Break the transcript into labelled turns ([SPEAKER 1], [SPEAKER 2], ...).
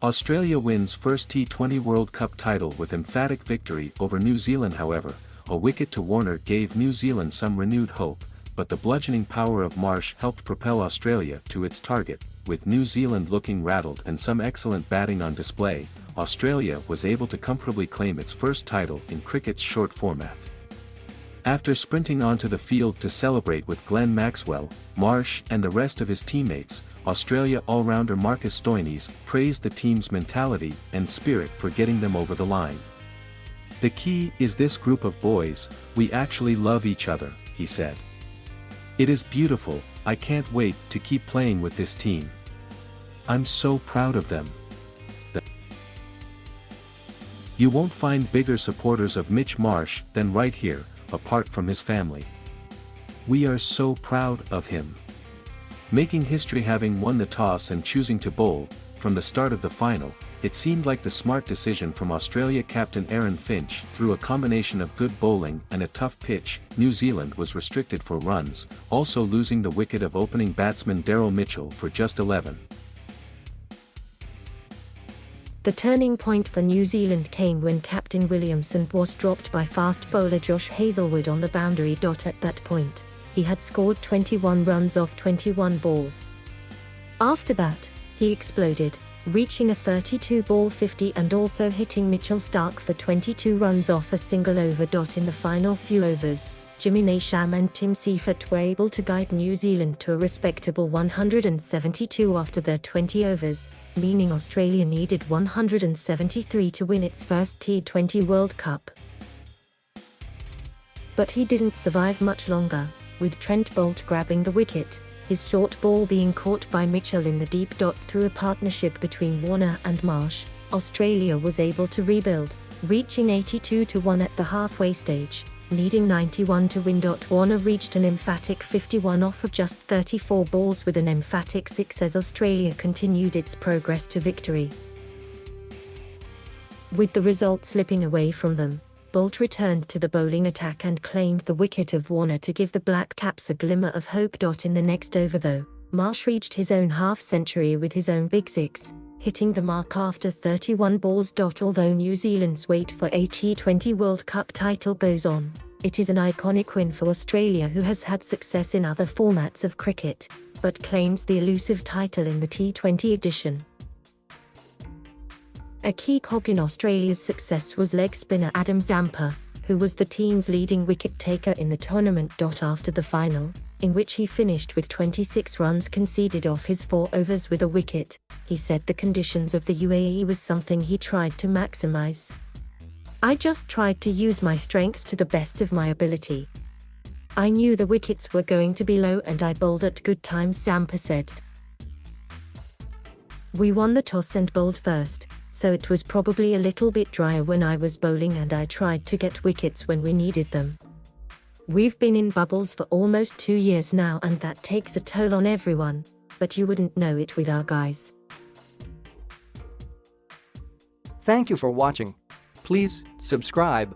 [SPEAKER 1] Australia wins first T20 World Cup title with emphatic victory over New Zealand. However, a wicket to Warner gave New Zealand some renewed hope, but the bludgeoning power of Marsh helped propel Australia to its target. With New Zealand looking rattled and some excellent batting on display, Australia was able to comfortably claim its first title in cricket's short format. After sprinting onto the field to celebrate with Glenn Maxwell, Marsh and the rest of his teammates, Australia all-rounder Marcus Stoinis praised the team's mentality and spirit for getting them over the line. "The key is this group of boys, we actually love each other," he said. "It is beautiful, I can't wait to keep playing with this team. I'm so proud of them." You won't find bigger supporters of Mitch Marsh than right here, apart from his family. We are so proud of him. Making history having won the toss and choosing to bowl, from the start of the final, it seemed like the smart decision from Australia captain Aaron Finch. Through a combination of good bowling and a tough pitch, New Zealand was restricted for runs, also losing the wicket of opening batsman Daryl Mitchell for just 11.
[SPEAKER 2] The turning point for New Zealand came when Captain Williamson was dropped by fast bowler Josh Hazlewood on the boundary. At that point, he had scored 21 runs off 21 balls. After that, he exploded, reaching a 32-ball 50 and also hitting Mitchell Starc for 22 runs off a single over. In the final few overs, Jimmy Nasham and Tim Seifert were able to guide New Zealand to a respectable 172 after their 20 overs, meaning Australia needed 173 to win its first T20 World Cup. But he didn't survive much longer, with Trent Boult grabbing the wicket, his short ball being caught by Mitchell in the deep. Through a partnership between Warner and Marsh, Australia was able to rebuild, reaching 82-1 at the halfway stage, needing 91 to win. Warner reached an emphatic 51 off of just 34 balls with an emphatic 6 as Australia continued its progress to victory. With the result slipping away from them, Boult returned to the bowling attack and claimed the wicket of Warner to give the Black Caps a glimmer of hope. In the next over though, Marsh reached his own half-century with his own big 6, hitting the mark after 31 balls. Although New Zealand's wait for a T20 World Cup title goes on, it is an iconic win for Australia, who has had success in other formats of cricket, but claims the elusive title in the T20 edition. A key cog in Australia's success was leg spinner Adam Zampa, who was the team's leading wicket-taker in the tournament. After the final, in which he finished with 26 runs conceded off his 4 overs with a wicket, he said the conditions of the UAE was something he tried to maximise. "I just tried to use my strengths to the best of my ability. I knew the wickets were going to be low and I bowled at good times," Zampa said. "We won the toss and bowled first, so it was probably a little bit drier when I was bowling and I tried to get wickets when we needed them. We've been in bubbles for almost 2 years now and that takes a toll on everyone, but you wouldn't know it with our guys."
[SPEAKER 3] Thank you for watching. Please subscribe